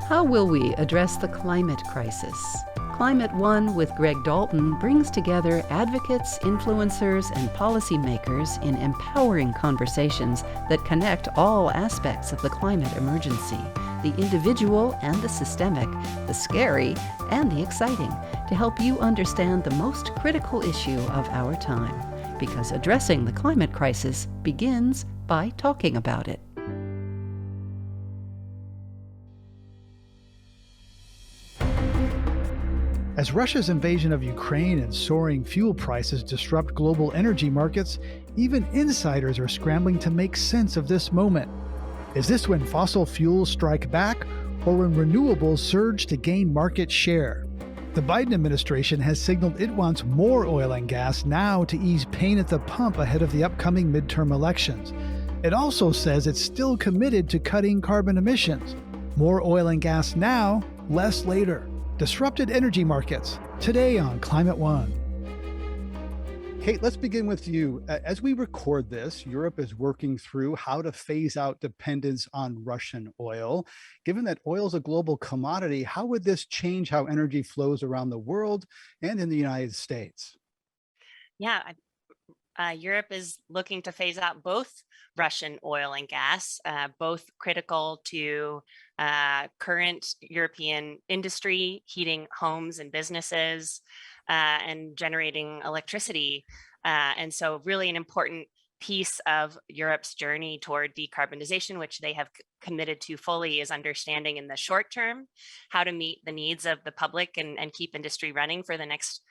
How will we address the climate crisis? Climate One with Greg Dalton brings together advocates, influencers, and policymakers in empowering conversations that connect all aspects of the climate emergency, the individual and the systemic, the scary and the exciting, to help you understand the most critical issue of our time. Because addressing the climate crisis begins by talking about it. As Russia's invasion of Ukraine and soaring fuel prices disrupt global energy markets, even insiders are scrambling to make sense of this moment. Is this when fossil fuels strike back, or when renewables surge to gain market share? The Biden administration has signaled it wants more oil and gas now to ease pain at the pump ahead of the upcoming midterm elections. It also says it's still committed to cutting carbon emissions. More oil and gas now, less later. Disrupted energy markets, today on Climate One. Kate, let's begin with you. As we record this, Europe is working through how to phase out dependence on Russian oil. Given that oil is a global commodity, how would this change how energy flows around the world and in the United States? Yeah, Europe is looking to phase out both Russian oil and gas, both critical to current European industry, heating homes and businesses, and generating electricity. And so really an important piece of Europe's journey toward decarbonization, which they have committed to fully, is understanding in the short term how to meet the needs of the public and keep industry running for the next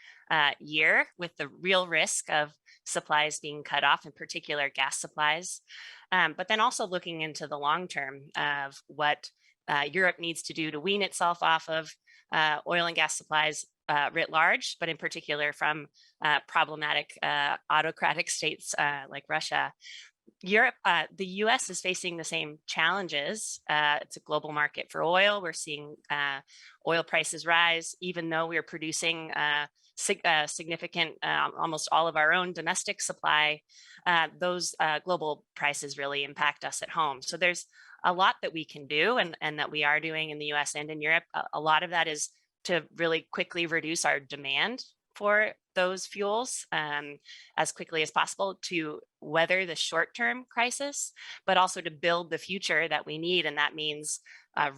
year, with the real risk of supplies being cut off, in particular gas supplies. But then also looking into the long term of what Europe needs to do to wean itself off of oil and gas supplies writ large, but in particular from problematic autocratic states like Russia. The US is facing the same challenges. It's a global market for oil. We're seeing oil prices rise, even though we're producing significant, almost all of our own domestic supply. Those global prices really impact us at home. So there's a lot that we can do and that we are doing in the US and in Europe. A lot of that is to really quickly reduce our demand for those fuels as quickly as possible to weather the short-term crisis, but also to build the future that we need. And that means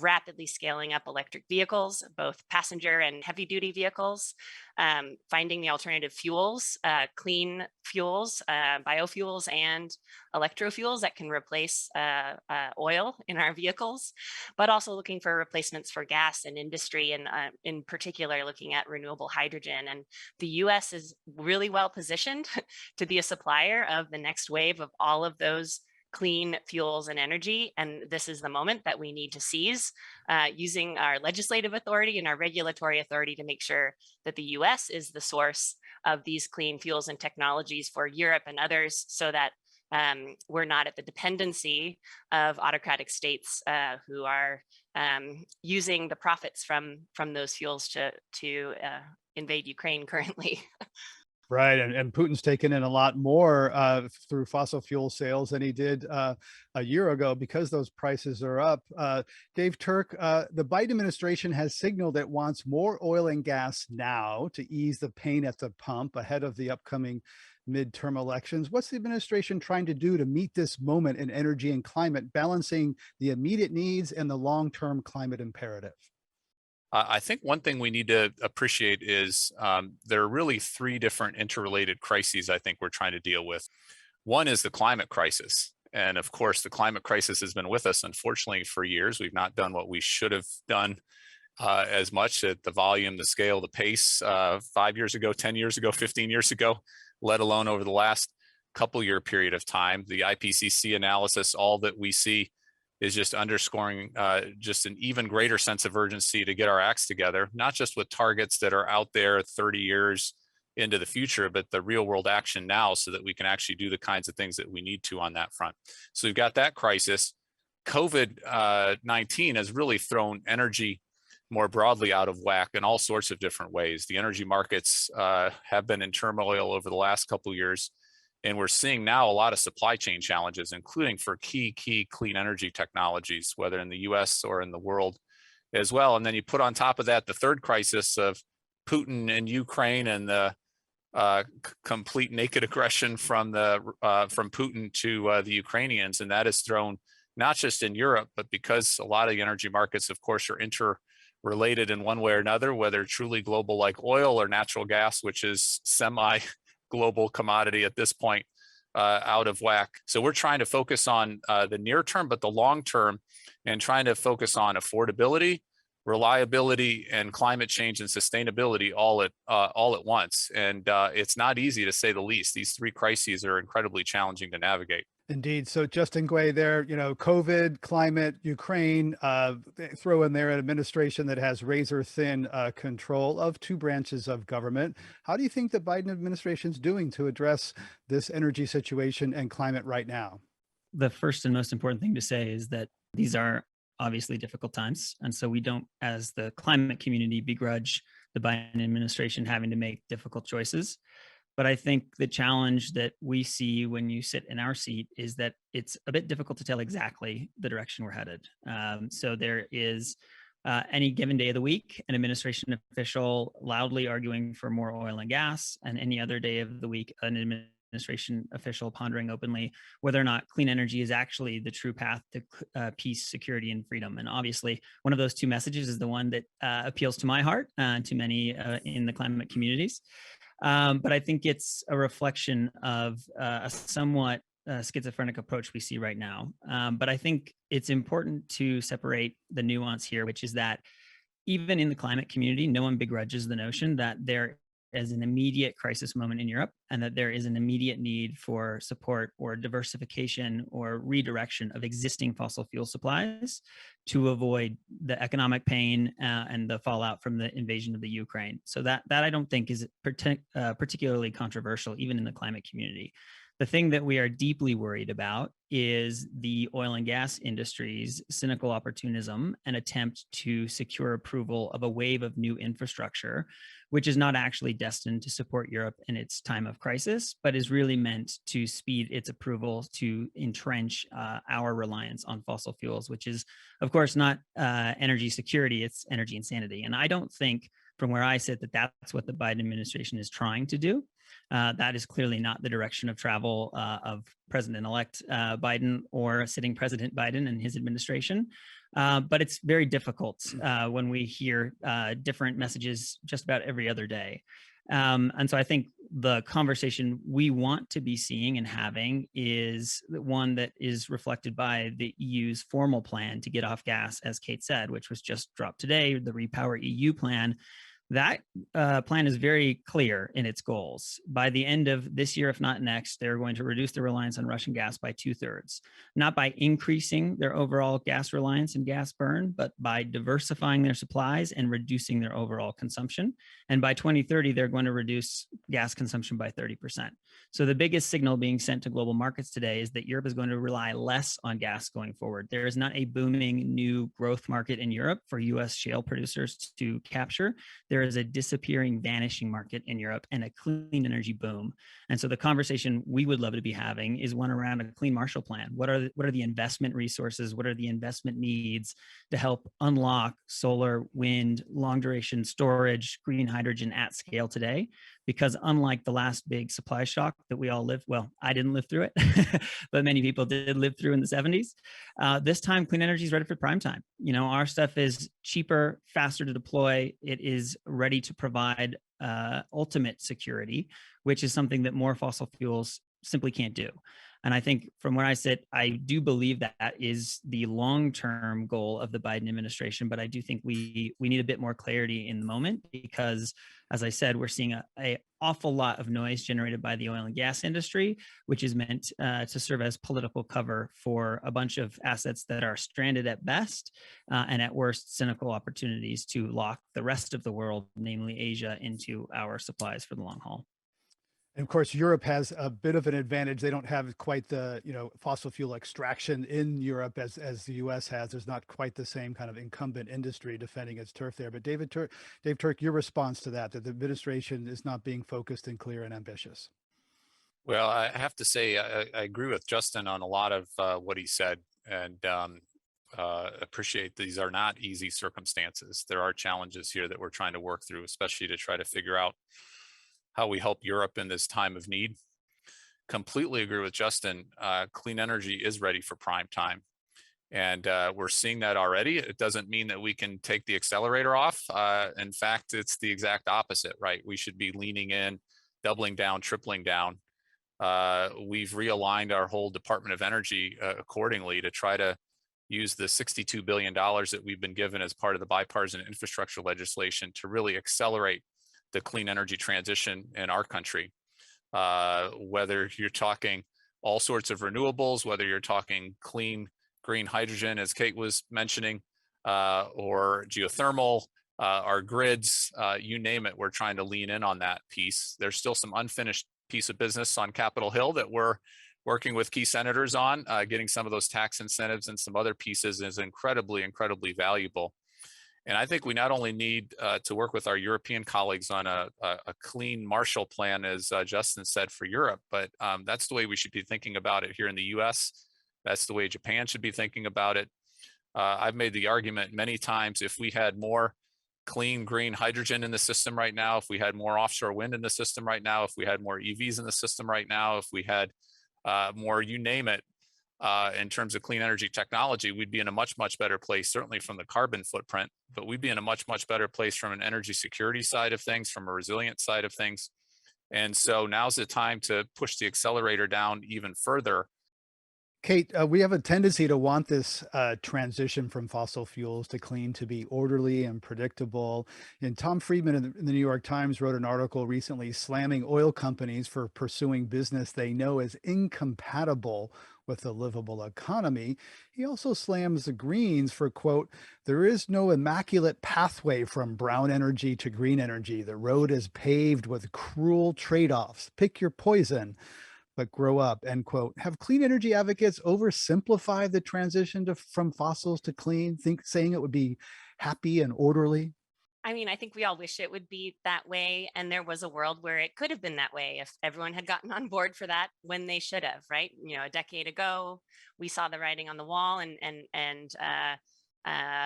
rapidly scaling up electric vehicles, both passenger and heavy-duty vehicles, finding the alternative fuels, clean fuels, biofuels, and electrofuels that can replace oil in our vehicles, but also looking for replacements for gas and industry, and in particular, looking at renewable hydrogen. And the US is really well positioned to be a supplier of the next wave of all of those clean fuels and energy. And this is the moment that we need to seize, using our legislative authority and our regulatory authority to make sure that the US is the source of these clean fuels and technologies for Europe and others, so that we're not at the dependency of autocratic states who are using the profits from those fuels to invade Ukraine currently. Right, and Putin's taken in a lot more through fossil fuel sales than he did a year ago because those prices are up. Dave Turk, the Biden administration has signaled it wants more oil and gas now to ease the pain at the pump ahead of the upcoming midterm elections. What's the administration trying to do to meet this moment in energy and climate, balancing the immediate needs and the long-term climate imperative? I think one thing we need to appreciate is there are really three different interrelated crises I think we're trying to deal with. One is the climate crisis. And of course, the climate crisis has been with us, unfortunately, for years. We've not done what we should have done as much at the volume, the scale, the pace 5 years ago, 10 years ago, 15 years ago, let alone over the last couple year period of time. The IPCC analysis, all that we see is just underscoring just an even greater sense of urgency to get our acts together, not just with targets that are out there 30 years into the future, but the real world action now, so that we can actually do the kinds of things that we need to on that front. So we've got that crisis. COVID-19 has really thrown energy more broadly out of whack in all sorts of different ways. The energy markets have been in turmoil over the last couple of years. And we're seeing now a lot of supply chain challenges, including for key clean energy technologies, whether in the US or in the world. as well. And then you put on top of that the third crisis of Putin and Ukraine and the complete naked aggression from Putin to the Ukrainians, and that has thrown not just in Europe, but because a lot of the energy markets, of course, are interrelated in one way or another, whether truly global like oil or natural gas, which is semi-global commodity at this point, out of whack. So we're trying to focus on the near term, but the long term, and trying to focus on affordability, reliability, and climate change and sustainability all at once. And it's not easy, to say the least. These three crises are incredibly challenging to navigate. Indeed. So Justin Guay there, COVID, climate, Ukraine, throw in there an administration that has razor thin control of two branches of government. How do you think the Biden administration's doing to address this energy situation and climate right now? The first and most important thing to say is that these are obviously difficult times. And so we don't, as the climate community, begrudge the Biden administration having to make difficult choices. But I think the challenge that we see when you sit in our seat is that it's a bit difficult to tell exactly the direction we're headed. So there is any given day of the week, an administration official loudly arguing for more oil and gas, and any other day of the week, an administration official pondering openly whether or not clean energy is actually the true path to peace, security, and freedom. And obviously, one of those two messages is the one that appeals to my heart and to many in the climate communities. But I think it's a reflection of a somewhat schizophrenic approach we see right now. But I think it's important to separate the nuance here, which is that even in the climate community, no one begrudges the notion that there is an immediate crisis moment in Europe, and that there is an immediate need for support or diversification or redirection of existing fossil fuel supplies to avoid the economic pain and the fallout from the invasion of the Ukraine. So that I don't think is particularly controversial, even in the climate community. The thing that we are deeply worried about is the oil and gas industry's cynical opportunism and attempt to secure approval of a wave of new infrastructure, which is not actually destined to support Europe in its time of crisis, but is really meant to speed its approval to entrench our reliance on fossil fuels, which is, of course, not energy security, it's energy insanity. And I don't think, from where I sit, that that's what the Biden administration is trying to do. That is clearly not the direction of travel of President-elect Biden or sitting President Biden and his administration. But it's very difficult when we hear different messages just about every other day. And so I think the conversation we want to be seeing and having is one that is reflected by the EU's formal plan to get off gas, as Kate said, which was just dropped today, the Repower EU plan. That plan is very clear in its goals. By the end of this year, if not next, they're going to reduce their reliance on Russian gas by 2/3, not by increasing their overall gas reliance and gas burn, but by diversifying their supplies and reducing their overall consumption. And by 2030, they're going to reduce gas consumption by 30%. So the biggest signal being sent to global markets today is that Europe is going to rely less on gas going forward. There is not a booming new growth market in Europe for US shale producers to capture. There is a disappearing, vanishing market in Europe and a clean energy boom. And so the conversation we would love to be having is one around a clean Marshall Plan. What are the investment resources? What are the investment needs to help unlock solar, wind, long duration storage, green hydrogen at scale today? Because unlike the last big supply shock that we all lived, well, I didn't live through it, but many people did live through in the 70s. This time, clean energy is ready for prime time. Our stuff is cheaper, faster to deploy. It is ready to provide ultimate security, which is something that more fossil fuels simply can't do. And I think from where I sit, I do believe that is the long-term goal of the Biden administration. But I do think we need a bit more clarity in the moment because, as I said, we're seeing an awful lot of noise generated by the oil and gas industry, which is meant to serve as political cover for a bunch of assets that are stranded at best and at worst cynical opportunities to lock the rest of the world, namely Asia, into our supplies for the long haul. And of course, Europe has a bit of an advantage. They don't have quite the fossil fuel extraction in Europe as the U.S. has. There's not quite the same kind of incumbent industry defending its turf there. But Dave Turk, your response to that the administration is not being focused and clear and ambitious. Well, I have to say I agree with Justin on a lot of what he said, and appreciate these are not easy circumstances. There are challenges here that we're trying to work through, especially to try to figure out how we help Europe in this time of need. Completely agree with Justin. Clean energy is ready for prime time. And we're seeing that already. It doesn't mean that we can take the accelerator off. In fact, it's the exact opposite, right? We should be leaning in, doubling down, tripling down. We've realigned our whole Department of Energy accordingly to try to use the $62 billion that we've been given as part of the bipartisan infrastructure legislation to really accelerate the clean energy transition in our country. Whether you're talking all sorts of renewables, whether you're talking clean green hydrogen, as Kate was mentioning, or geothermal, our grids, you name it, we're trying to lean in on that piece. There's still some unfinished piece of business on Capitol Hill that we're working with key senators on. Getting some of those tax incentives and some other pieces is incredibly, incredibly valuable. And I think we not only need to work with our European colleagues on a clean Marshall Plan, as Justin said, for Europe, but that's the way we should be thinking about it here in the US. That's the way Japan should be thinking about it. I've made the argument many times, if we had more clean green hydrogen in the system right now, if we had more offshore wind in the system right now, if we had more EVs in the system right now, if we had more, you name it, in terms of clean energy technology, we'd be in a much, much better place, certainly from the carbon footprint, but we'd be in a much, much better place from an energy security side of things, from a resilient side of things. And so now's the time to push the accelerator down even further. Kate, we have a tendency to want this transition from fossil fuels to clean to be orderly and predictable. And Tom Friedman in the New York Times wrote an article recently slamming oil companies for pursuing business they know is incompatible with a livable economy. He also slams the Greens for, quote, "There is no immaculate pathway from brown energy to green energy. The road is paved with cruel trade-offs. Pick your poison, but grow up," end quote. Have clean energy advocates oversimplified the transition from fossils to clean, saying it would be happy and orderly? I mean, I think we all wish it would be that way. And there was a world where it could have been that way if everyone had gotten on board for that when they should have, right? You know, a decade ago, we saw the writing on the wall, and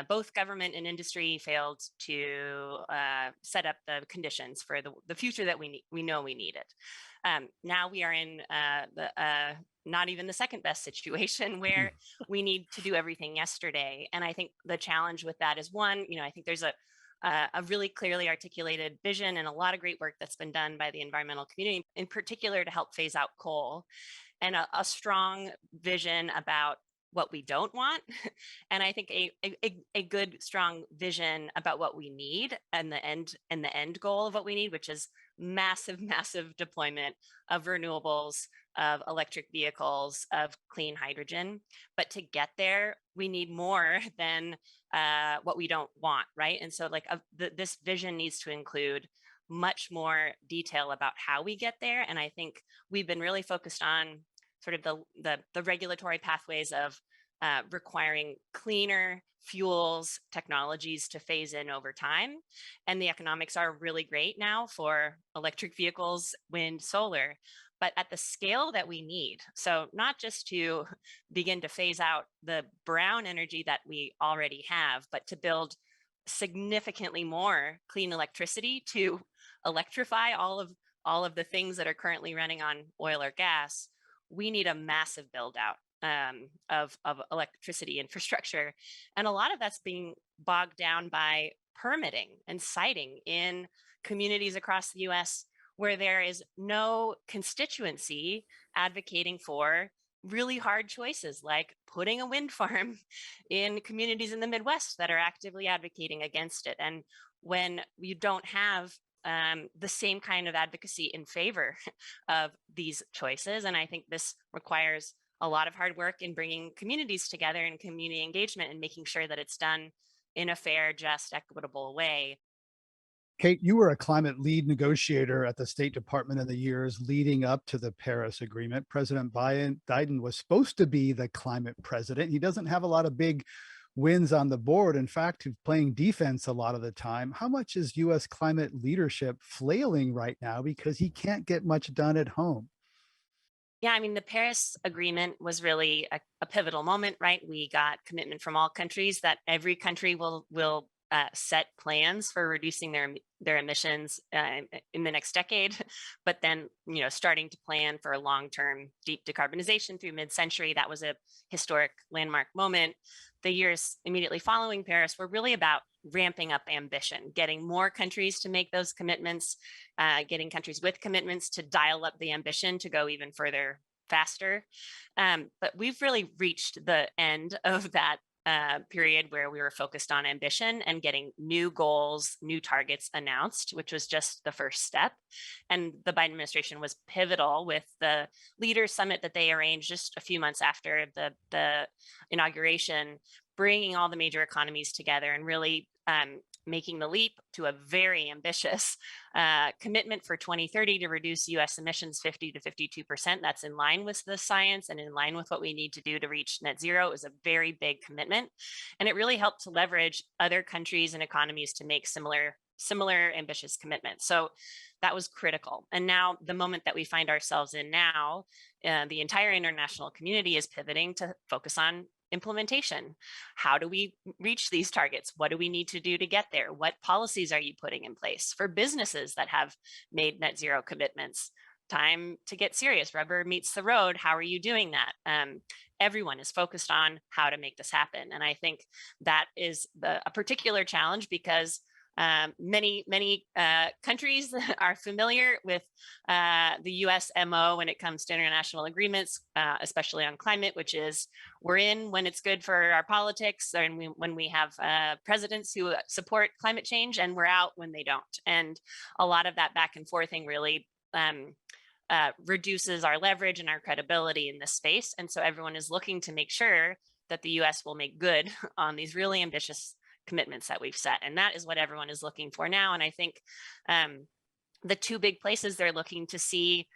both government and industry failed to set up the conditions for the future that we know we needed. Now we are in not even the second best situation where we need to do everything yesterday. And I think the challenge with that is, one, you know, I think there's a really clearly articulated vision and a lot of great work that's been done by the environmental community, in particular to help phase out coal, and a strong vision about what we don't want. And I think a good, strong vision about what we need and the end goal of what we need, which is massive, massive deployment of renewables, of electric vehicles, of clean hydrogen. But to get there, we need more than what we don't want, right? And so like this vision needs to include much more detail about how we get there. And I think we've been really focused on sort of the regulatory pathways of requiring cleaner fuels technologies to phase in over time. And the economics are really great now for electric vehicles, wind, solar, but at the scale that we need. So not just to begin to phase out the brown energy that we already have, but to build significantly more clean electricity to electrify all of the things that are currently running on oil or gas. We need a massive build out of electricity infrastructure. And a lot of that's being bogged down by permitting and siting in communities across the US where there is no constituency advocating for really hard choices, like putting a wind farm in communities in the Midwest that are actively advocating against it. And when you don't have the same kind of advocacy in favor of these choices, and I think this requires a lot of hard work in bringing communities together and community engagement and making sure that it's done in a fair, just, equitable way. Kate, you were a climate lead negotiator at the State Department in the years leading up to the Paris Agreement. President Biden was supposed to be the climate president. He doesn't have a lot of big wins on the board. In fact, he's playing defense a lot of the time. How much is U.S. climate leadership flailing right now because he can't get much done at home? Yeah, I mean, the Paris Agreement was really a pivotal moment, right? We got commitment from all countries that every country will set plans for reducing their emissions in the next decade, but then starting to plan for long-term deep decarbonization through mid-century. That was a historic landmark moment. The years immediately following Paris were really about ramping up ambition, getting more countries to make those commitments, getting countries with commitments to dial up the ambition to go even further faster. But we've really reached the end of that period where we were focused on ambition and getting new goals, new targets announced, which was just the first step. And the Biden administration was pivotal with the Leaders Summit that they arranged just a few months after the inauguration, bringing all the major economies together and really making the leap to a very ambitious commitment for 2030 to reduce US emissions 50 to 52%. That's in line with the science and in line with what we need to do to reach net zero. It was a very big commitment. And it really helped to leverage other countries and economies to make similar ambitious commitments. So that was critical. And now the moment that we find ourselves in now, the entire international community is pivoting to focus on implementation. How do we reach these targets? What do we need to do to get there? What policies are you putting in place for businesses that have made net zero commitments? Time to get serious. Rubber meets the road. How are you doing that? Everyone is focused on how to make this happen. And I think that is a particular challenge because many countries are familiar with the US MO when it comes to international agreements, especially on climate, which is we're in when it's good for our politics, and when we have presidents who support climate change, and we're out when they don't. And a lot of that back and forthing really reduces our leverage and our credibility in this space. And so everyone is looking to make sure that the US will make good on these really ambitious commitments that we've set. And that is what everyone is looking for now. And I think the two big places they're looking to see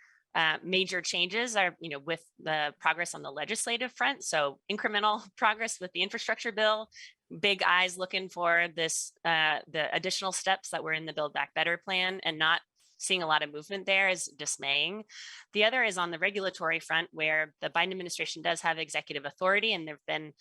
major changes are, with the progress on the legislative front. So incremental progress with the infrastructure bill, big eyes looking for this, the additional steps that were in the Build Back Better plan, and not seeing a lot of movement there is dismaying. The other is on the regulatory front, where the Biden administration does have executive authority, and there have been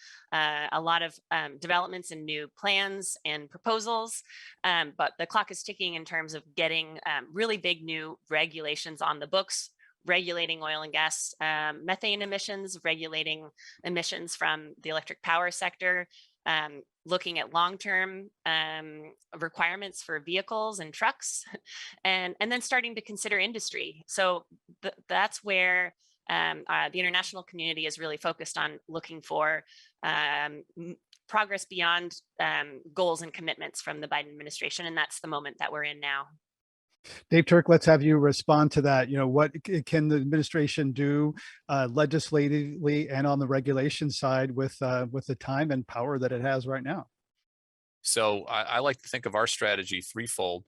a lot of developments and new plans and proposals, but the clock is ticking in terms of getting really big new regulations on the books, regulating oil and gas methane emissions, regulating emissions from the electric power sector, looking at long-term requirements for vehicles and trucks, and then starting to consider industry. So that's where the international community is really focused on looking for progress beyond goals and commitments from the Biden administration. And that's the moment that we're in now. Dave Turk, let's have you respond to that. What can the administration do legislatively and on the regulation side with the time and power that it has right now? So I like to think of our strategy threefold.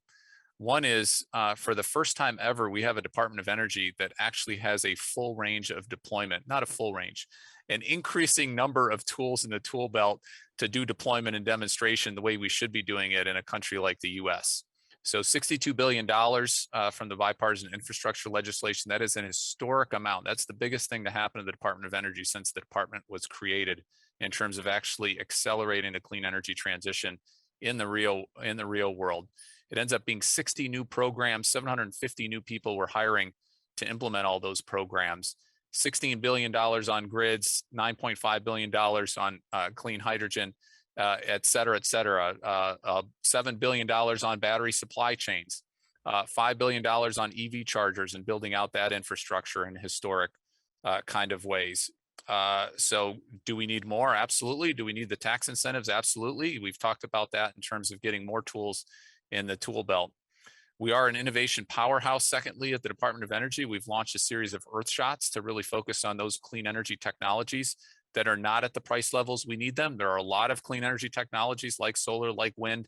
One is for the first time ever, we have a Department of Energy that actually has a full range of deployment, not a full range, an increasing number of tools in the tool belt to do deployment and demonstration the way we should be doing it in a country like the US. So $62 billion from the bipartisan infrastructure legislation, that is an historic amount. That's the biggest thing to happen to the Department of Energy since the department was created in terms of actually accelerating the clean energy transition in the real world. It ends up being 60 new programs, 750 new people we're hiring to implement all those programs. $16 billion on grids, $9.5 billion on clean hydrogen, et cetera, $7 billion on battery supply chains, $5 billion on EV chargers and building out that infrastructure in historic kind of ways. So do we need more? Absolutely. Do we need the tax incentives? Absolutely. We've talked about that in terms of getting more tools in the tool belt. We are an innovation powerhouse. Secondly, at the Department of Energy, we've launched a series of Earth shots to really focus on those clean energy technologies that are not at the price levels we need them. There are a lot of clean energy technologies like solar, like wind,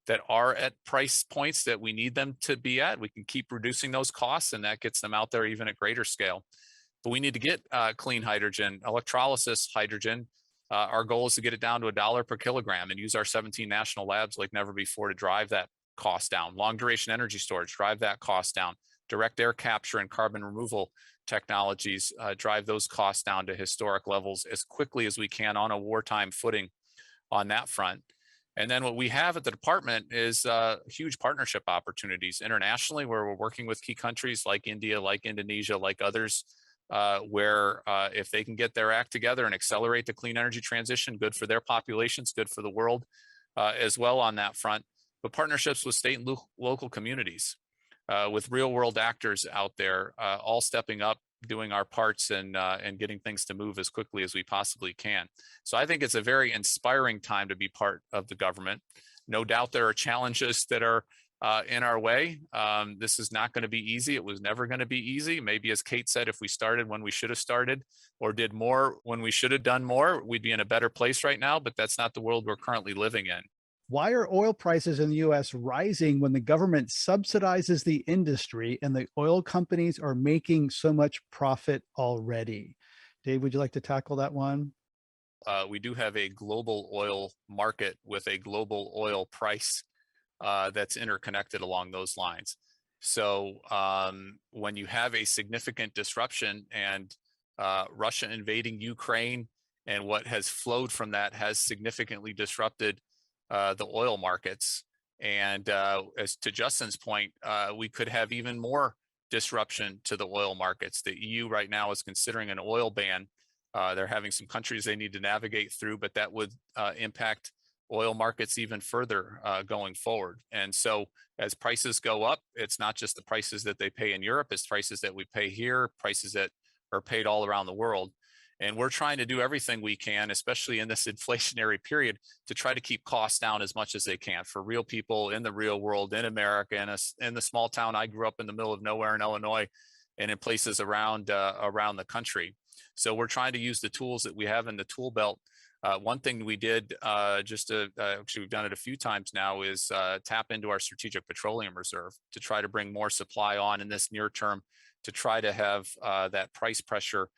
that are at price points that we need them to be at. We can keep reducing those costs, and that gets them out there even at greater scale. But we need to get clean hydrogen, electrolysis hydrogen. Our goal is to get it down to $1 per kilogram and use our 17 national labs like never before to drive that cost down. Long duration energy storage, drive that cost down. direct air capture and carbon removal technologies, drive those costs down to historic levels as quickly as we can on a wartime footing on that front. And then what we have at the department is huge partnership opportunities internationally, where we're working with key countries like India, like Indonesia, like others, where if they can get their act together and accelerate the clean energy transition, good for their populations, good for the world as well on that front. But partnerships with state and local communities, with real world actors out there, all stepping up, doing our parts and getting things to move as quickly as we possibly can. So I think it's a very inspiring time to be part of the government. No doubt there are challenges that are in our way. This is not going to be easy. It was never going to be easy. Maybe, as Kate said, if we started when we should have started or did more when we should have done more, we'd be in a better place right now, but that's not the world we're currently living in. Why are oil prices in the US rising when the government subsidizes the industry and the oil companies are making so much profit already? Dave, would you like to tackle that one? We do have a global oil market with a global oil price that's interconnected along those lines. So when you have a significant disruption and Russia invading Ukraine and what has flowed from that has significantly disrupted the oil markets. And as to Justin's point, we could have even more disruption to the oil markets. The EU right now is considering an oil ban. They're having some countries they need to navigate through, but that would impact oil markets even further going forward. And so as prices go up, it's not just the prices that they pay in Europe, it's prices that we pay here, prices that are paid all around the world. And we're trying to do everything we can, especially in this inflationary period, to try to keep costs down as much as they can for real people in the real world, in America, in the small town I grew up in the middle of nowhere in Illinois, and in places around the country. So we're trying to use the tools that we have in the tool belt. One thing we did actually we've done it a few times now is tap into our strategic petroleum reserve to try to bring more supply on in this near term to try to have that price pressure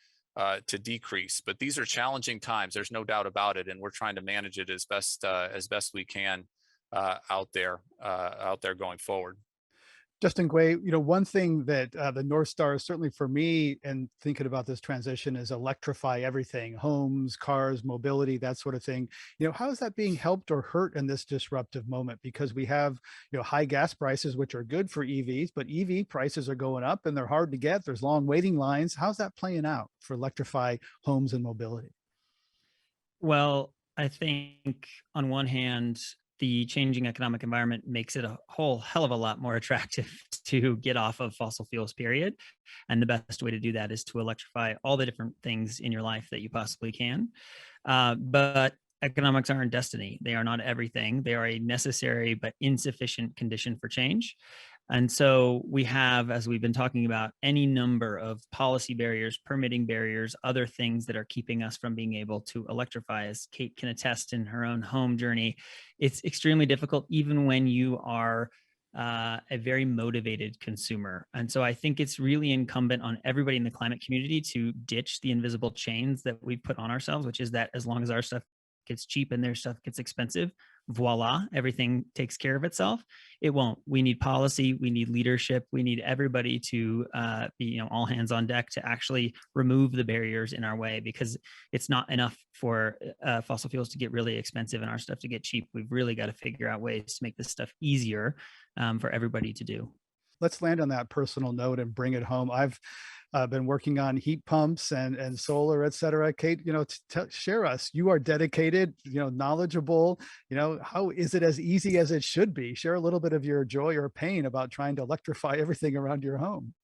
to decrease. But these are challenging times. There's no doubt about it, and we're trying to manage it as best we can out there going forward. Justin Guay, one thing that the North Star is certainly for me and thinking about this transition is electrify everything, homes, cars, mobility, that sort of thing. How is that being helped or hurt in this disruptive moment? Because we have, high gas prices, which are good for EVs, but EV prices are going up and they're hard to get. There's long waiting lines. How's that playing out for electrify homes and mobility? Well, I think on one hand, the changing economic environment makes it a whole hell of a lot more attractive to get off of fossil fuels, period. And the best way to do that is to electrify all the different things in your life that you possibly can. But economics aren't destiny. They are not everything. They are a necessary but insufficient condition for change. And so we have, as we've been talking about, any number of policy barriers, permitting barriers, other things that are keeping us from being able to electrify. As Kate can attest in her own home journey, it's extremely difficult even when you are a very motivated consumer. And so I think it's really incumbent on everybody in the climate community to ditch the invisible chains that we put on ourselves, which is that as long as our stuff gets cheap and their stuff gets expensive, voila, everything takes care of itself. It won't. We need policy. We need leadership. We need everybody to be, all hands on deck to actually remove the barriers in our way, because it's not enough for fossil fuels to get really expensive and our stuff to get cheap. We've really got to figure out ways to make this stuff easier for everybody to do. Let's land on that personal note and bring it home. I've been working on heat pumps and solar, et cetera. Kate, share us. You are dedicated, knowledgeable. How is it as easy as it should be? Share a little bit of your joy or pain about trying to electrify everything around your home.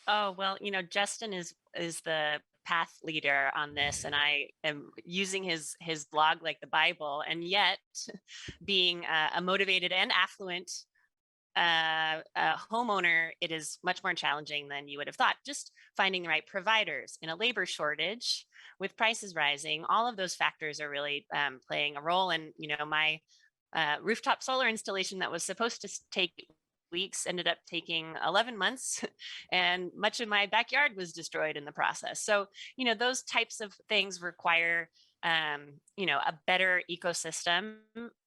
Oh, well, Justin is the path leader on this, and I am using his blog like the Bible, and yet being a motivated and affluent a homeowner, it is much more challenging than you would have thought. Just finding the right providers in a labor shortage with prices rising, all of those factors are really playing a role. And, my rooftop solar installation that was supposed to take weeks ended up taking 11 months and much of my backyard was destroyed in the process. So, those types of things require a better ecosystem,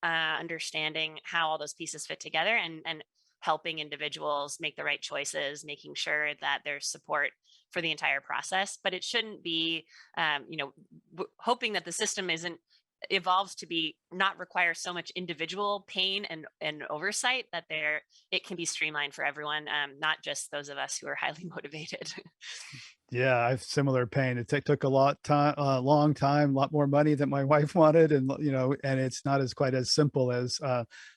understanding how all those pieces fit together and helping individuals make the right choices, making sure that there's support for the entire process. But it shouldn't be, hoping that the system evolves to be not require so much individual pain and oversight that it can be streamlined for everyone, not just those of us who are highly motivated. Yeah, I have similar pain. It took a long time, a lot more money than my wife wanted, and and it's not as quite as simple as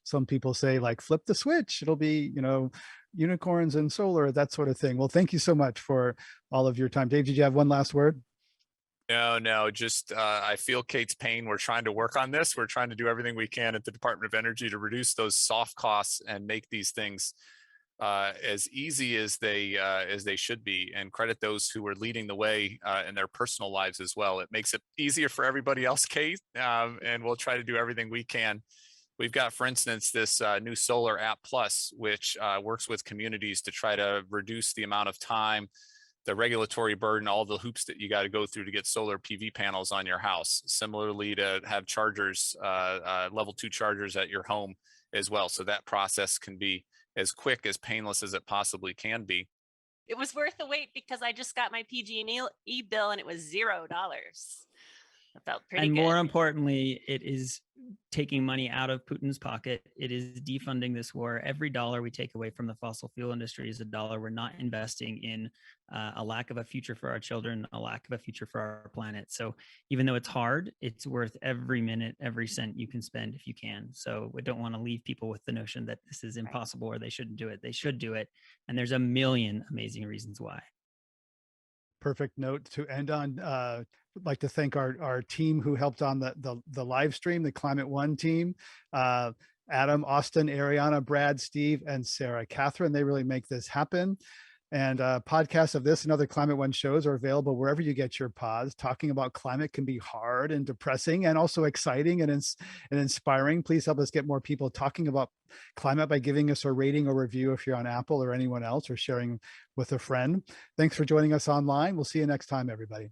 some people say, like flip the switch. It'll be unicorns and solar, that sort of thing. Well, thank you so much for all of your time, Dave. Did you have one last word? No, just I feel Kate's pain. We're trying to work on this. We're trying to do everything we can at the Department of Energy to reduce those soft costs and make these things as easy as they should be, and credit those who are leading the way in their personal lives as well. It makes it easier for everybody else, Kate, and we'll try to do everything we can. We've got, for instance, this new Solar App Plus, which works with communities to try to reduce the amount of time, the regulatory burden, all the hoops that you got to go through to get solar PV panels on your house. Similarly, to have chargers, level 2 chargers at your home as well. So that process can be as quick, as painless as it possibly can be. It was worth the wait because I just got my PG&E bill and it was $0. It felt pretty and good. More importantly, it is taking money out of Putin's pocket. It is defunding this war. Every dollar we take away from the fossil fuel industry is a dollar we're not investing in a lack of a future for our children, a lack of a future for our planet. So even though it's hard, it's worth every minute, every cent you can spend if you can. So we don't want to leave people with the notion that this is impossible or they shouldn't do it. They should do it. And there's a million amazing reasons why. Perfect note to end on. I'd like to thank our team who helped on the live stream, the Climate One team, Adam, Austin, Ariana, Brad, Steve, and Sarah Catherine. They really make this happen. And podcasts of this and other Climate One shows are available wherever you get your pods. Talking about climate can be hard and depressing and also exciting and inspiring. Please help us get more people talking about climate by giving us a rating or review if you're on Apple or anyone else, or sharing with a friend. Thanks for joining us online. We'll see you next time, everybody.